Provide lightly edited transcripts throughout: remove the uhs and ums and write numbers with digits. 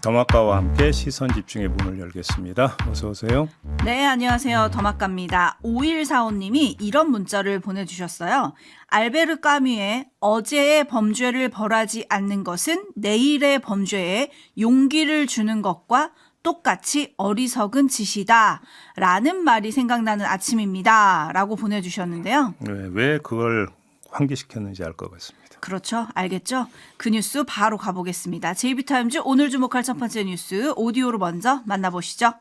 더마카와 함께 시선 집중의 문을 열겠습니다. 어서 오세요. 네, 안녕하세요. 더마카입니다. 5145님이 이런 문자를 보내주셨어요. 알베르 까뮈의 어제의 범죄를 벌하지 않는 것은 내일의 범죄에 용기를 주는 것과 똑같이 어리석은 짓이다 라는 말이 생각나는 아침입니다 라고 보내주셨는데요. 왜 그걸 환기시켰는지 알 것 같습니다. 그렇죠. 알겠죠? 그 뉴스 바로 가보겠습니다. JB타임즈 오늘 주목할 첫 번째 뉴스 오디오로 먼저 만나보시죠.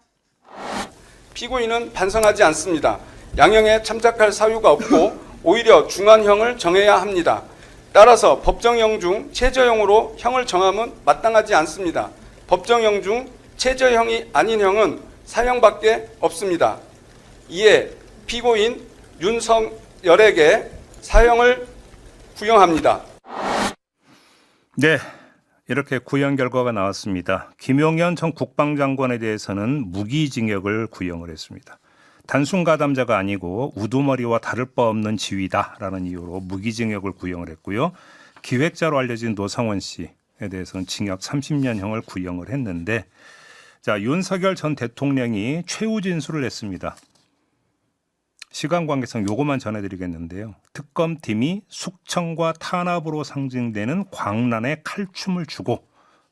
피고인은 반성하지 않습니다. 양형에 참작할 사유가 없고 오히려 중한형을 정해야 합니다. 따라서 법정형 중 최저형으로 형을 정함은 마땅하지 않습니다. 법정형 중 최저형이 아닌 형은 사형밖에 없습니다. 이에 피고인 윤석열에게 사형을 구형합니다. 네, 이렇게 구형 결과가 나왔습니다. 김용현 전 국방장관에 대해서는 무기징역을 구형을 했습니다. 단순 가담자가 아니고 우두머리와 다를 바 없는 지위다라는 이유로 무기징역을 구형을 했고요. 기획자로 알려진 노상원 씨에 대해서는 징역 30년형을 구형을 했는데, 자, 윤석열 전 대통령이 최후 진술을 했습니다. 시간 관계상 요것만 전해드리겠는데요. 특검팀이 숙청과 탄압으로 상징되는 광란에 칼춤을 주고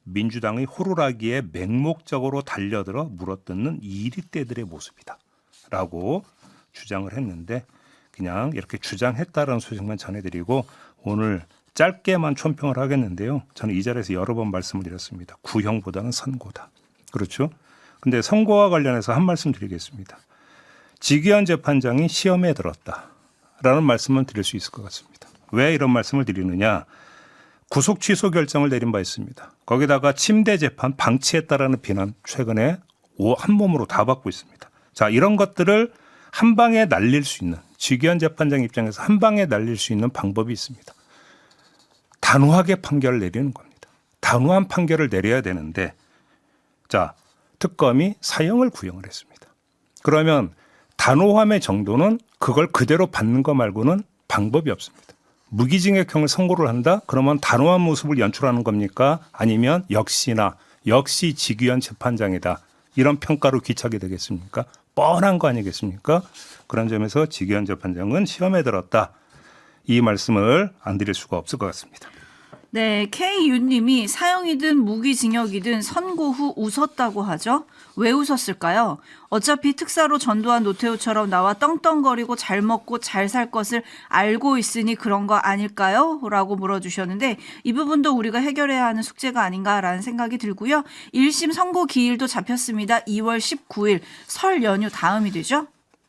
민주당의 호루라기에 맹목적으로 달려들어 물어뜯는 이리떼들의 모습이다 라고 주장을 했는데, 그냥 이렇게 주장했다는 소식만 전해드리고 오늘 짧게만 촌평을 하겠는데요. 저는 이 자리에서 여러 번 말씀을 드렸습니다. 구형보다는 선고다. 그렇죠? 근데 선고와 관련해서 한 말씀 드리겠습니다. 지기현 재판장이 시험에 들었다라는 말씀은 드릴 수 있을 것 같습니다. 왜 이런 말씀을 드리느냐? 구속 취소 결정을 내린 바 있습니다. 거기다가 침대 재판 방치했다라는 비난 최근에 한 몸으로 다 받고 있습니다. 자, 이런 것들을 한 방에 날릴 수 있는, 지기현 재판장 입장에서 한 방에 날릴 수 있는 방법이 있습니다. 단호하게 판결을 내리는 겁니다. 단호한 판결을 내려야 되는데, 자, 특검이 사형을 구형을 했습니다. 그러면 단호함의 정도는 그걸 그대로 받는 거 말고는 방법이 없습니다. 무기징역형을 선고를 한다? 그러면 단호한 모습을 연출하는 겁니까? 아니면 역시 지기현 재판장이다. 이런 평가로 귀착이 되겠습니까? 뻔한 거 아니겠습니까? 그런 점에서 지기현 재판장은 시험에 들었다. 이 말씀을 안 드릴 수가 없을 것 같습니다. 네, K윤님이 사형이든 무기징역이든 선고 후 웃었다고 하죠. 왜 웃었을까요? 어차피 특사로 전도한 노태우처럼 나와 떵떵거리고 잘 먹고 잘 살 것을 알고 있으니 그런 거 아닐까요? 라고 물어주셨는데 이 부분도 우리가 해결해야 하는 숙제가 아닌가라는 생각이 들고요. 1심 선고 기일도 잡혔습니다. 2월 19일 설 연휴 다음이 되죠?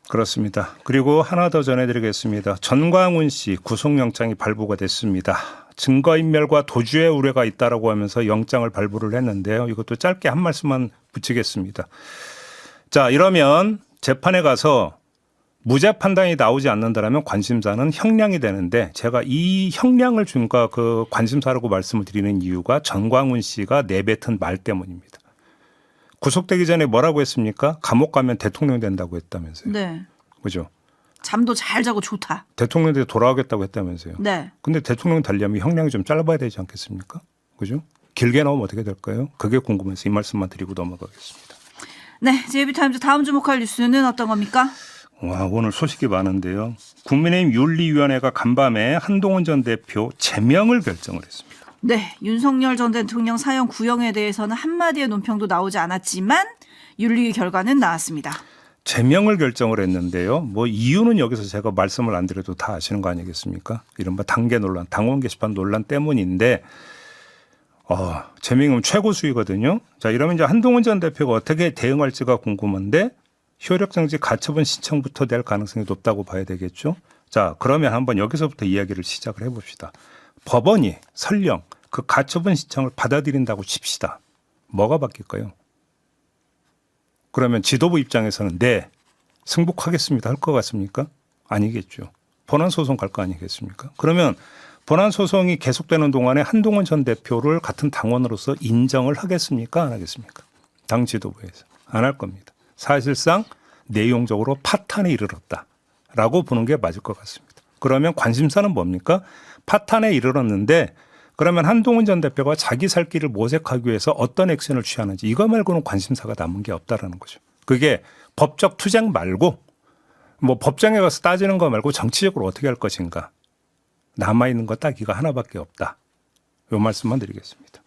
그렇습니다. 그리고 하나 더 전해드리겠습니다. 전광훈 씨 구속영장이 발부가 됐습니다. 증거인멸과 도주의 우려가 있다라고 하면서 영장을 발부를 했는데요. 이것도 짧게 한 말씀만 붙이겠습니다. 자, 이러면 재판에 가서 무죄 판단이 나오지 않는다면 관심사는 형량이 되는데, 제가 이 형량을 준과 그 관심사라고 말씀을 드리는 이유가 전광훈 씨가 내뱉은 말 때문입니다. 구속되기 전에 뭐라고 했습니까? 감옥 가면 대통령 된다고 했다면서요. 네. 그죠? 잠도 잘 자고 좋다. 대통령 때 돌아오겠다고 했다면서요. 네. 근데 대통령 되려면 형량이 좀 짧아야 되지 않겠습니까? 그죠? 길게 나오면 어떻게 될까요? 그게 궁금해서 이 말씀만 드리고 넘어가겠습니다. 네, JB타임즈 다음 주목할 뉴스는 어떤 겁니까? 와, 오늘 소식이 많은데요. 국민의힘 윤리위원회가 간밤에 한동훈 전 대표 제명을 결정을 했습니다. 네, 윤석열 전 대통령 사형 구형에 대해서는 한마디의 논평도 나오지 않았지만 윤리 결과는 나왔습니다. 제명을 결정을 했는데요. 뭐 이유는 여기서 제가 말씀을 안 드려도 다 아시는 거 아니겠습니까? 이른바 당계 논란, 당원 게시판 논란 때문인데 제명은 최고 수위거든요. 자, 이러면 이제 한동훈 전 대표가 어떻게 대응할지가 궁금한데 효력정지 가처분 신청부터 될 가능성이 높다고 봐야 되겠죠. 자, 그러면 한번 여기서부터 이야기를 시작을 해봅시다. 법원이 설령 그 가처분 신청을 받아들인다고 칩시다. 뭐가 바뀔까요? 그러면 지도부 입장에서는 네, 승복하겠습니다 할 것 같습니까? 아니겠죠. 본안소송 갈 거 아니겠습니까? 그러면 본안소송이 계속되는 동안에 한동훈 전 대표를 같은 당원으로서 인정을 하겠습니까? 안 하겠습니까? 당 지도부에서. 안 할 겁니다. 사실상 내용적으로 파탄에 이르렀다라고 보는 게 맞을 것 같습니다. 그러면 관심사는 뭡니까? 파탄에 이르렀는데 그러면 한동훈 전 대표가 자기 살 길을 모색하기 위해서 어떤 액션을 취하는지 이거 말고는 관심사가 남은 게 없다라는 거죠. 그게 법적 투쟁 말고 뭐 법정에 가서 따지는 거 말고 정치적으로 어떻게 할 것인가. 남아있는 거 딱 이거 하나밖에 없다. 이 말씀만 드리겠습니다.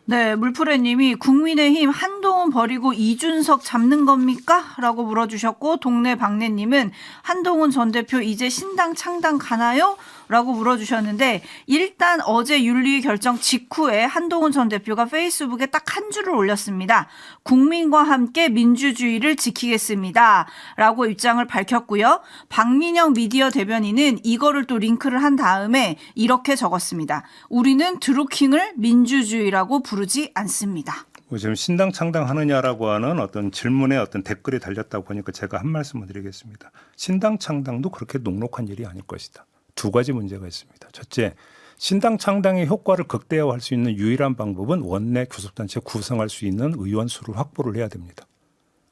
네, 물프레님이 국민의힘 한동훈 버리고 이준석 잡는 겁니까? 라고 물어주셨고, 동네 박래님은 한동훈 전 대표 이제 신당 창당 가나요? 라고 물어주셨는데, 일단 어제 윤리 결정 직후에 한동훈 전 대표가 페이스북에 딱 한 줄을 올렸습니다. 국민과 함께 민주주의를 지키겠습니다. 라고 입장을 밝혔고요. 박민영 미디어 대변인은 이거를 또 링크를 한 다음에 이렇게 적었습니다. 우리는 드루킹을 민주주의라고 부르지 않습니다. 지금 신당 창당하느냐라고 하는 어떤 질문에 어떤 댓글이 달렸다고 보니까 제가 한 말씀을 드리겠습니다. 신당 창당도 그렇게 녹록한 일이 아닐 것이다. 두 가지 문제가 있습니다. 첫째, 신당 창당의 효과를 극대화할 수 있는 유일한 방법은 원내 교섭단체 구성할 수 있는 의원 수를 확보를 해야 됩니다.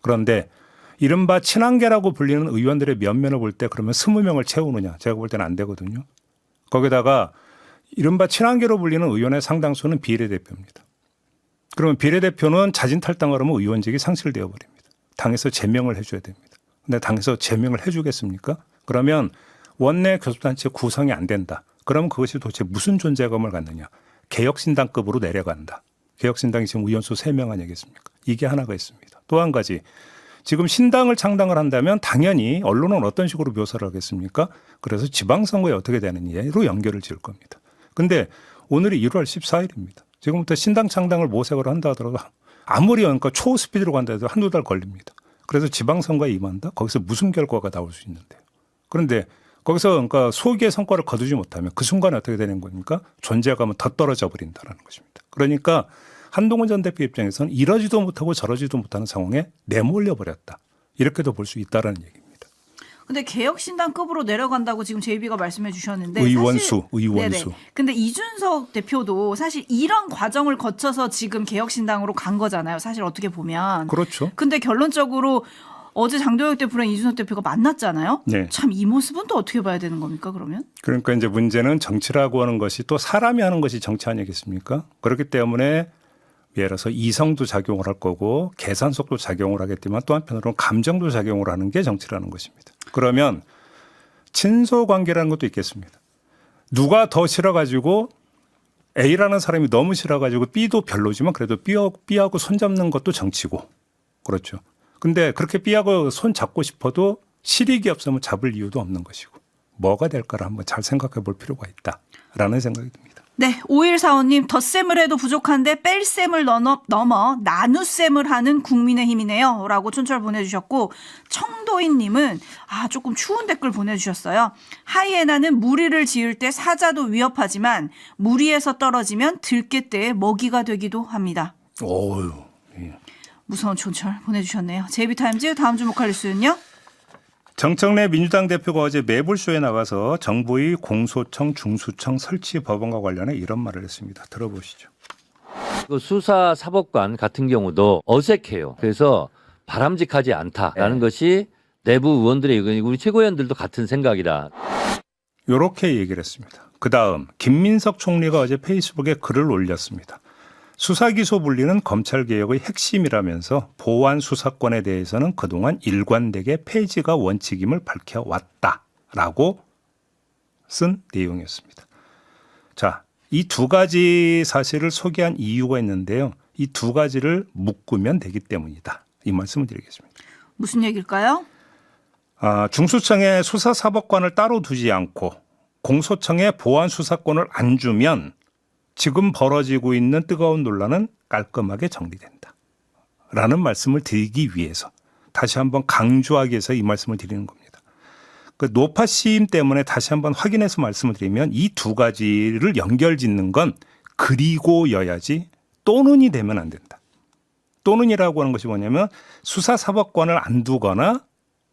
그런데 이른바 친한계라고 불리는 의원들의 면면을 볼 때 그러면 20명을 채우느냐. 제가 볼 때는 안 되거든요. 거기다가 이른바 친한계로 불리는 의원의 상당수는 비례대표입니다. 그러면 비례대표는 자진 탈당을 하면 의원직이 상실되어 버립니다. 당에서 제명을 해줘야 됩니다. 근데 당에서 제명을 해주겠습니까? 그러면 원내 교섭단체 구성이 안 된다. 그러면 그것이 도대체 무슨 존재감을 갖느냐. 개혁신당급으로 내려간다. 개혁신당이 지금 의원수 3명 아니겠습니까? 이게 하나가 있습니다. 또 한 가지. 지금 신당을 창당을 한다면 당연히 언론은 어떤 식으로 묘사를 하겠습니까? 그래서 지방선거에 어떻게 되느냐로 연결을 지을 겁니다. 근데 오늘이 1월 14일입니다. 지금부터 신당 창당을 모색을 한다 하더라도 아무리 그러니까 초스피드로 간다 해도 한두 달 걸립니다. 그래서 지방선거에 임한다? 거기서 무슨 결과가 나올 수 있는데요. 그런데 거기서 그러니까 소기의 성과를 거두지 못하면 그 순간에 어떻게 되는 겁니까? 존재감은 더 떨어져 버린다는 것입니다. 그러니까 한동훈 전 대표 입장에서는 이러지도 못하고 저러지도 못하는 상황에 내몰려 버렸다. 이렇게도 볼 수 있다는 얘기입니다. 근데 개혁신당급으로 내려간다고 지금 JB가 말씀해 주셨는데 의원수. 네네. 근데 이준석 대표도 사실 이런 과정을 거쳐서 지금 개혁신당으로 간 거잖아요. 사실 어떻게 보면. 그렇죠. 근데 결론적으로 어제 장도혁 대표랑 이준석 대표가 만났잖아요. 네. 참 이 모습은 또 어떻게 봐야 되는 겁니까 그러면? 그러니까 이제 문제는 정치라고 하는 것이 또 사람이 하는 것이 정치 아니겠습니까? 그렇기 때문에 예를 들어서 이성도 작용을 할 거고 계산속도 작용을 하겠지만 또 한편으로는 감정도 작용을 하는 게 정치라는 것입니다. 그러면 친소 관계라는 것도 있겠습니다. 누가 더 싫어가지고 A라는 사람이 너무 싫어가지고 B도 별로지만 그래도 B하고 손잡는 것도 정치고 그렇죠. 근데 그렇게 B하고 손 잡고 싶어도 실익이 없으면 잡을 이유도 없는 것이고 뭐가 될까를 한번 잘 생각해 볼 필요가 있다라는 생각이 듭니다. 네, 5145님 덧셈을 해도 부족한데 뺄셈을 넘어 나눗셈을 하는 국민의힘이네요 라고 촌철 보내주셨고 청도인님은 조금 추운 댓글 보내주셨어요. 하이에나는 무리를 지을 때 사자도 위협하지만 무리에서 떨어지면 들깨떼의 먹이가 되기도 합니다. 오유. 예. 무서운 촌철 보내주셨네요. JB타임즈 다음 주목할 뉴스는요. 정청래 민주당 대표가 어제 매불쇼에 나가서 정부의 공소청, 중수청 설치 법안과 관련해 이런 말을 했습니다. 들어보시죠. 그 수사 사법관 같은 경우도 어색해요. 그래서 바람직하지 않다라는 것이 내부 의원들의 의견이고 우리 최고위원들도 같은 생각이다. 이렇게 얘기를 했습니다. 그다음 김민석 총리가 어제 페이스북에 글을 올렸습니다. 수사기소 분리는 검찰개혁의 핵심이라면서 보안 수사권에 대해서는 그동안 일관되게 폐지가 원칙임을 밝혀왔다라고 쓴 내용이었습니다. 자, 이 두 가지 사실을 소개한 이유가 있는데요. 이 두 가지를 묶으면 되기 때문이다. 이 말씀을 드리겠습니다. 무슨 얘기일까요? 중수청에 수사사법관을 따로 두지 않고 공소청에 보안수사권을 안 주면 지금 벌어지고 있는 뜨거운 논란은 깔끔하게 정리된다. 라는 말씀을 드리기 위해서 다시 한번 강조하기 위해서 이 말씀을 드리는 겁니다. 그 노파 시임 때문에 다시 한번 확인해서 말씀을 드리면 이 두 가지를 연결짓는 건 그리고여야지 또는이 되면 안 된다. 또는이라고 하는 것이 뭐냐면 수사사법권을 안 두거나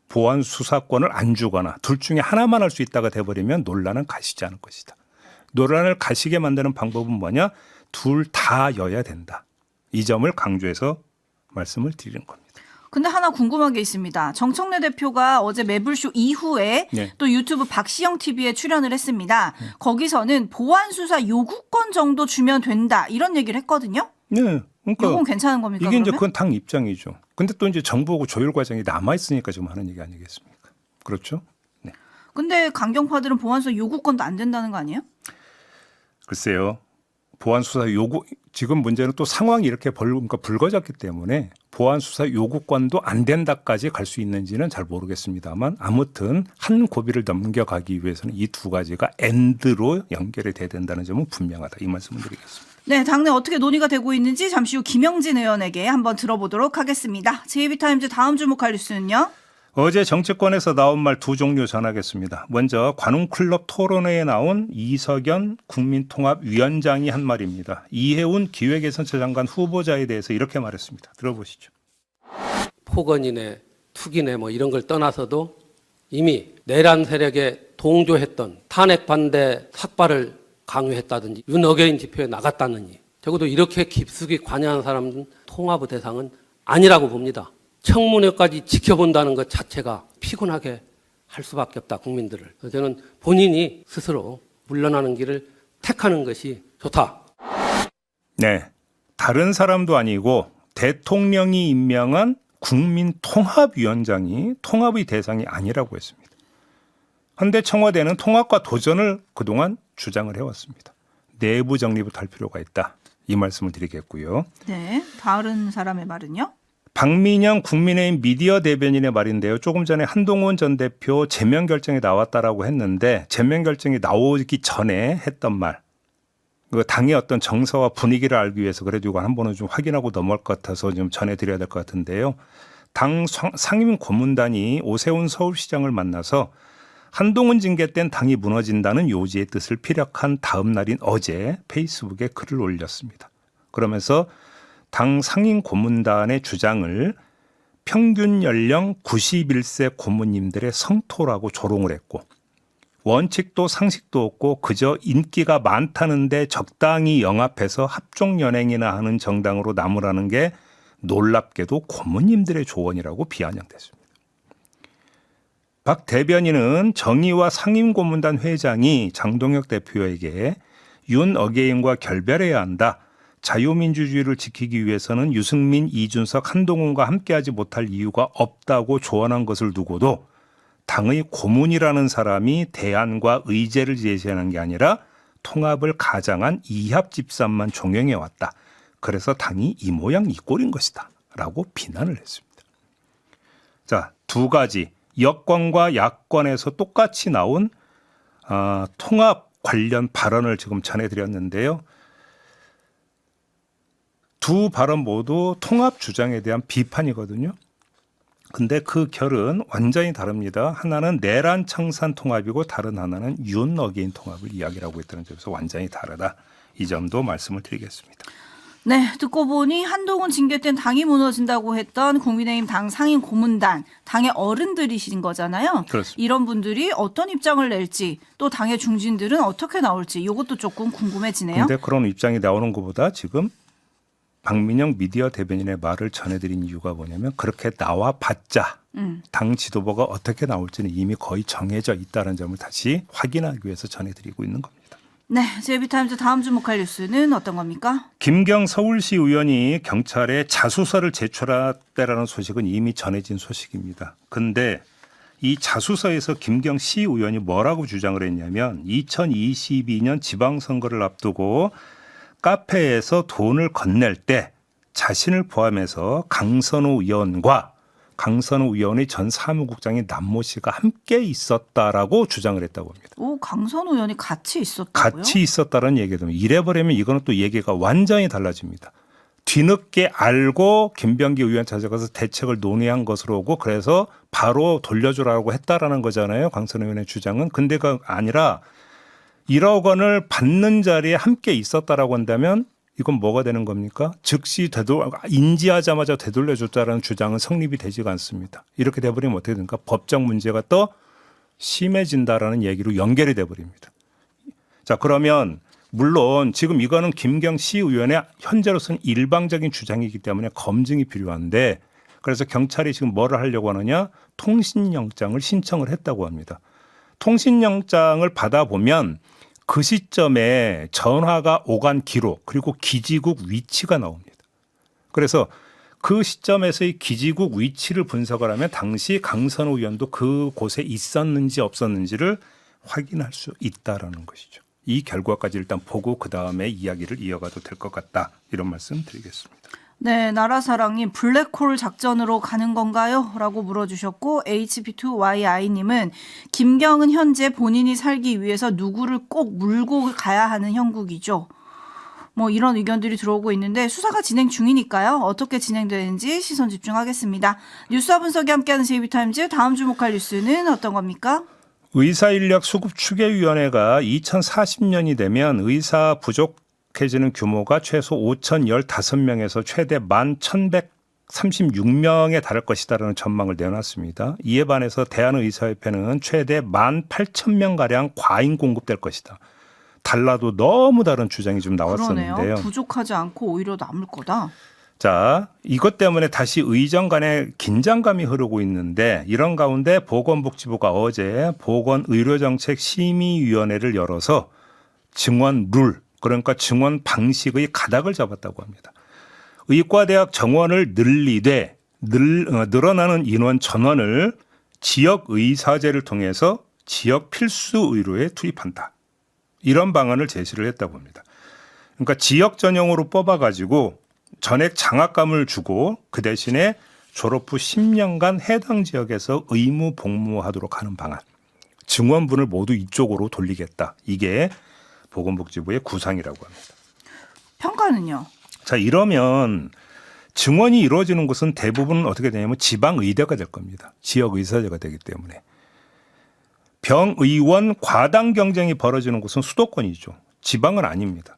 보안수사권을 안 주거나 둘 중에 하나만 할 수 있다가 돼버리면 논란은 가시지 않을 것이다. 논란을 가시게 만드는 방법은 뭐냐? 둘 다여야 된다. 이 점을 강조해서 말씀을 드리는 겁니다. 근데 하나 궁금한 게 있습니다. 정청래 대표가 어제 매불쇼 이후에 네. 또 유튜브 박시영 TV에 출연을 했습니다. 거기서는 보안 수사 요구권 정도 주면 된다 이런 얘기를 했거든요. 네. 그러니까 이건 괜찮은 겁니까? 이게 이제 그러면? 그건 당 입장이죠. 근데 또 이제 정부하고 조율 과정이 남아 있으니까 지금 하는 얘기 아니겠습니까? 그렇죠? 네. 근데 강경파들은 보안 수사 요구권도 안 된다는 거 아니에요? 글쎄요. 보안 수사 요구 지금 문제는 또 상황이 이렇게 그러니까 불거졌기 때문에 보안 수사 요구권도 안 된다까지 갈 수 있는지는 잘 모르겠습니다만 아무튼 한 고비를 넘겨가기 위해서는 이 두 가지가 엔드로 연결이 돼야 된다는 점은 분명하다. 이 말씀을 드리겠습니다. 네, 당내 어떻게 논의가 되고 있는지 잠시 후 김영진 의원에게 한번 들어보도록 하겠습니다. JB타임즈 다음 주목할 뉴스는요. 어제 정치권에서 나온 말 두 종류 전하겠습니다. 먼저 관훈클럽 토론회에 나온 이석연 국민통합위원장이 한 말입니다. 이해운 기획예산처 장관 후보자에 대해서 이렇게 말했습니다. 들어보시죠. 폭언이네, 투기네 뭐 이런 걸 떠나서도 이미 내란 세력에 동조했던 탄핵 반대 삭발을 강요했다든지 윤어게인 집회에 나갔다느니 적어도 이렇게 깊숙이 관여한 사람은 통합의 대상은 아니라고 봅니다. 청문회까지 지켜본다는 것 자체가 피곤하게 할 수밖에 없다, 국민들을. 저는 본인이 스스로 물러나는 길을 택하는 것이 좋다. 네. 다른 사람도 아니고 대통령이 임명한 국민통합위원장이 통합의 대상이 아니라고 했습니다. 그런데 청와대는 통합과 도전을 그동안 주장을 해왔습니다. 내부 정리부터 할 필요가 있다. 이 말씀을 드리겠고요. 네, 다른 사람의 말은요. 박민영 국민의힘 미디어 대변인의 말인데요. 조금 전에 한동훈 전 대표 제명 결정이 나왔다라고 했는데 제명 결정이 나오기 전에 했던 말. 그 당의 어떤 정서와 분위기를 알기 위해서 그래도 이거 한 번은 좀 확인하고 넘어갈 것 같아서 좀 전해드려야 될 것 같은데요. 당 상임 고문단이 오세훈 서울시장을 만나서 한동훈 징계 땐 당이 무너진다는 요지의 뜻을 피력한 다음 날인 어제 페이스북에 글을 올렸습니다. 그러면서 당 상임 고문단의 주장을 평균 연령 91세 고문님들의 성토라고 조롱을 했고 원칙도 상식도 없고 그저 인기가 많다는데 적당히 영합해서 합종연행이나 하는 정당으로 남으라는 게 놀랍게도 고문님들의 조언이라고 비아냥댔습니다. 박 대변인은 정의와 상임고문단 회장이 장동혁 대표에게 윤 어게인과 결별해야 한다. 자유민주주의를 지키기 위해서는 유승민, 이준석, 한동훈과 함께하지 못할 이유가 없다고 조언한 것을 두고도 당의 고문이라는 사람이 대안과 의제를 제시하는 게 아니라 통합을 가장한 이합집산만 종용해 왔다. 그래서 당이 이 모양 이 꼴인 것이다. 라고 비난을 했습니다. 자, 두 가지 여권과 야권에서 똑같이 나온 통합 관련 발언을 지금 전해드렸는데요. 두 발언 모두 통합 주장에 대한 비판이거든요. 근데 그 결은 완전히 다릅니다. 하나는 내란 청산 통합이고 다른 하나는 윤 어게인 통합을 이야기하고 있다는 점에서 완전히 다르다. 이 점도 말씀을 드리겠습니다. 네, 듣고 보니 한동훈 징계 땐 당이 무너진다고 했던 국민의힘 당 상임 고문단, 당의 어른들이신 거잖아요. 그렇습니다. 이런 분들이 어떤 입장을 낼지 또 당의 중진들은 어떻게 나올지 이것도 조금 궁금해지네요. 그런데 그런 입장이 나오는 것보다 지금 박민영 미디어 대변인의 말을 전해드린 이유가 뭐냐면 그렇게 나와봤자 당 지도부가 어떻게 나올지는 이미 거의 정해져 있다는 점을 다시 확인하기 위해서 전해드리고 있는 겁니다. 네, JB타임즈 다음 주목할 뉴스는 어떤 겁니까? 김경 서울시 의원이 경찰에 자수서를 제출했다라는 소식은 이미 전해진 소식입니다. 근데 이 자수서에서 김경 시 의원이 뭐라고 주장을 했냐면 2022년 지방선거를 앞두고 카페에서 돈을 건넬 때 자신을 포함해서 강선우 의원과 강선우 의원의 전 사무국장인 남모 씨가 함께 있었다라고 주장을 했다고 합니다. 오, 강선우 의원이 같이 있었다고요? 같이 있었다는 얘기도 이래버리면 이거는 또 얘기가 완전히 달라집니다. 뒤늦게 알고 김병기 의원 찾아가서 대책을 논의한 것으로 오고 그래서 바로 돌려주라고 했다라는 거잖아요. 강선우 의원의 주장은. 근데 그 아니라 1억 원을 받는 자리에 함께 있었다라고 한다면 이건 뭐가 되는 겁니까? 즉시 인지하자마자 되돌려줬다라는 주장은 성립이 되지가 않습니다. 이렇게 돼버리면 어떻게 됩니까? 법적 문제가 더 심해진다라는 얘기로 연결이 돼버립니다. 자, 그러면 물론 지금 이거는 김경 시 의원의 현재로서는 일방적인 주장이기 때문에 검증이 필요한데 그래서 경찰이 지금 뭐를 하려고 하느냐? 통신영장을 신청을 했다고 합니다. 통신영장을 받아보면 그 시점에 전화가 오간 기록 그리고 기지국 위치가 나옵니다. 그래서 그 시점에서의 기지국 위치를 분석을 하면 당시 강선우 의원도 그곳에 있었는지 없었는지를 확인할 수 있다라는 것이죠. 이 결과까지 일단 보고 그다음에 이야기를 이어가도 될 것 같다. 이런 말씀 드리겠습니다. 네, 나라사랑님 블랙홀 작전으로 가는 건가요? 라고 물어주셨고 HP2YI님은 김경은 현재 본인이 살기 위해서 누구를 꼭 물고 가야 하는 형국이죠. 뭐 이런 의견들이 들어오고 있는데 수사가 진행 중이니까요. 어떻게 진행되는지 시선 집중하겠습니다. 뉴스와 분석이 함께하는 JB타임즈 다음 주목할 뉴스는 어떤 겁니까? 의사인력 수급 추계위원회가 2040년이 되면 의사 부족해지는 규모가 최소 5,015명에서 최대 11,136명에 달할 것이다라는 전망을 내놨습니다. 이에 반해서 대한의사협회는 최대 18,000명가량 과잉 공급될 것이다. 달라도 너무 다른 주장이 좀 나왔었는데요. 그러네요. 부족하지 않고 오히려 남을 거다. 자, 이것 때문에 다시 의정 간에 긴장감이 흐르고 있는데 이런 가운데 보건복지부가 어제 보건의료정책심의위원회를 열어서 증원 룰, 그러니까 증원 방식의 가닥을 잡았다고 합니다. 의과대학 정원을 늘리되 늘어나는 인원 전원을 지역의사제를 통해서 지역 필수 의료에 투입한다. 이런 방안을 제시를 했다고 합니다. 그러니까 지역 전형으로 뽑아가지고 전액 장학금을 주고 그 대신에 졸업 후 10년간 해당 지역에서 의무 복무하도록 하는 방안. 증원분을 모두 이쪽으로 돌리겠다. 이게 보건복지부의 구상이라고 합니다. 평가는요? 자, 이러면 증원이 이루어지는 곳은 대부분 어떻게 되냐면 지방의대가 될 겁니다. 지역의사제가 되기 때문에. 병의원 과당 경쟁이 벌어지는 곳은 수도권이죠. 지방은 아닙니다.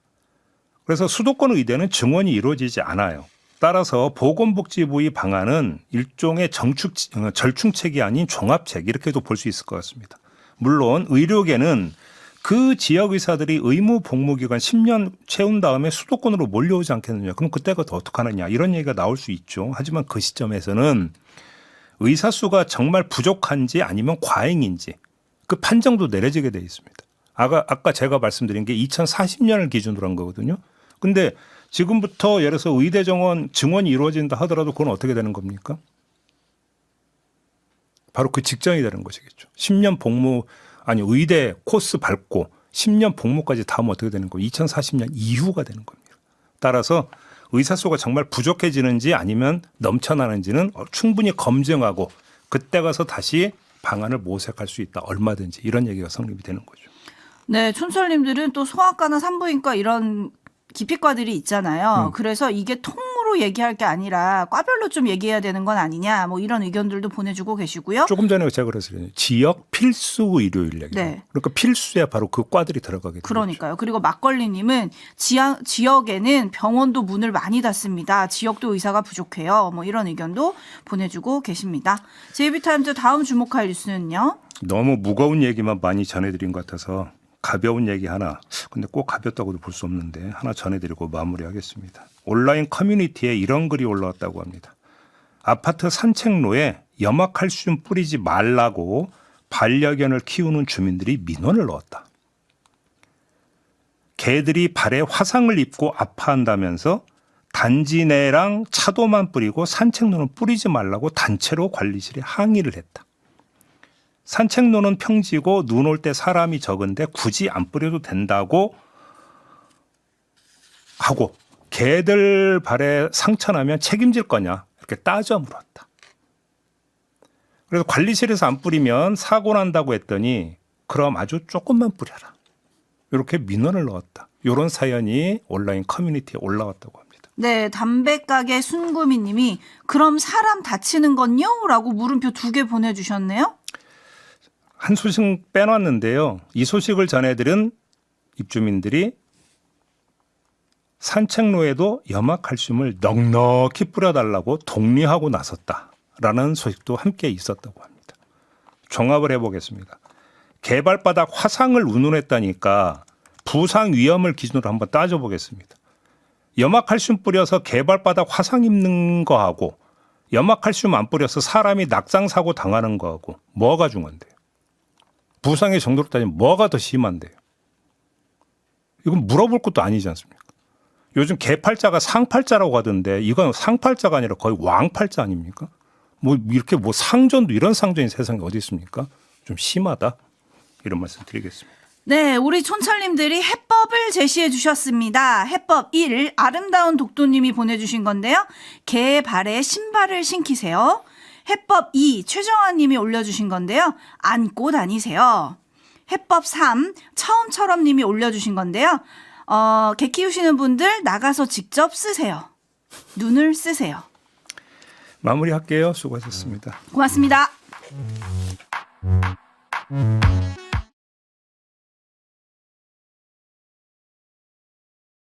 그래서 수도권 의대는 증원이 이루어지지 않아요. 따라서 보건복지부의 방안은 일종의 절충책이 아닌 종합책 이렇게도 볼 수 있을 것 같습니다. 물론 의료계는 그 지역 의사들이 의무 복무 기간 10년 채운 다음에 수도권으로 몰려오지 않겠느냐. 그럼 그때가 더 어떡하느냐. 이런 얘기가 나올 수 있죠. 하지만 그 시점에서는 의사 수가 정말 부족한지 아니면 과잉인지 그 판정도 내려지게 돼 있습니다. 아까 제가 말씀드린 게 2040년을 기준으로 한 거거든요. 근데 지금부터 예를 들어서 의대 정원 증원이 이루어진다 하더라도 그건 어떻게 되는 겁니까? 바로 그 직전이 되는 것이겠죠. 10년 복무 아니 의대 코스 밟고 10년 복무까지 다 하면 어떻게 되는 거예요? 2040년 이후가 되는 겁니다. 따라서 의사 수가 정말 부족해지는지 아니면 넘쳐나는지는 충분히 검증하고 그때 가서 다시 방안을 모색할 수 있다. 얼마든지 이런 얘기가 성립이 되는 거죠. 네, 촌철님들은 또 소아과나 산부인과 이런 기피과들이 있잖아요. 그래서 이게 통으로 얘기할 게 아니라 과별로 좀 얘기해야 되는 건 아니냐 뭐 이런 의견들도 보내주고 계시고요. 조금 전에 제가 그랬어요. 지역 필수 의료 인력. 네. 그러니까 필수에 바로 그 과들이 들어가게 되죠. 그러니까요. 그리고 막걸리님은 지역에는 병원도 문을 많이 닫습니다. 지역도 의사가 부족해요. 뭐 이런 의견도 보내주고 계십니다. JB타임즈 다음 주목할 뉴스는요. 너무 무거운 얘기만 많이 전해드린 것 같아서 가벼운 얘기 하나, 근데 꼭 가볍다고도 볼 수 없는데 하나 전해드리고 마무리하겠습니다. 온라인 커뮤니티에 이런 글이 올라왔다고 합니다. 아파트 산책로에 염화칼슘 뿌리지 말라고 반려견을 키우는 주민들이 민원을 넣었다. 개들이 발에 화상을 입고 아파한다면서 단지 내랑 차도만 뿌리고 산책로는 뿌리지 말라고 단체로 관리실에 항의를 했다. 산책로는 평지고 눈 올 때 사람이 적은데 굳이 안 뿌려도 된다고 하고 개들 발에 상처 나면 책임질 거냐 이렇게 따져 물었다. 그래서 관리실에서 안 뿌리면 사고 난다고 했더니 그럼 아주 조금만 뿌려라. 이렇게 민원을 넣었다. 이런 사연이 온라인 커뮤니티에 올라왔다고 합니다. 네, 담배가게 순구미님이 그럼 사람 다치는 건요? 라고 물음표 2개 보내주셨네요. 한 소식 빼놨는데요. 이 소식을 전해들은 입주민들이 산책로에도 염화칼슘을 넉넉히 뿌려달라고 독려하고 나섰다라는 소식도 함께 있었다고 합니다. 종합을 해보겠습니다. 개발바닥 화상을 운운했다니까 부상 위험을 기준으로 한번 따져보겠습니다. 염화칼슘 뿌려서 개발바닥 화상 입는 거하고 염화칼슘 안 뿌려서 사람이 낙상 사고 당하는 거하고 뭐가 중요한데요? 부상의 정도로 따지면 뭐가 더 심한데요? 이건 물어볼 것도 아니지 않습니까? 요즘 개팔자가 상팔자라고 하던데 이건 상팔자가 아니라 거의 왕팔자 아닙니까? 뭐 이렇게 뭐 상전도 이런 상전이 세상에 어디 있습니까? 좀 심하다. 이런 말씀 드리겠습니다. 네, 우리 촌철님들이 해법을 제시해 주셨습니다. 해법 1, 아름다운 독도님이 보내주신 건데요. 개 발에 신발을 신기세요. 해법 2, 최정아님이 올려주신 건데요. 안고 다니세요. 해법 3, 처음처럼님이 올려주신 건데요. 개 키우시는 분들 나가서 직접 쓰세요. 눈을 쓰세요. 마무리할게요. 수고하셨습니다. 고맙습니다.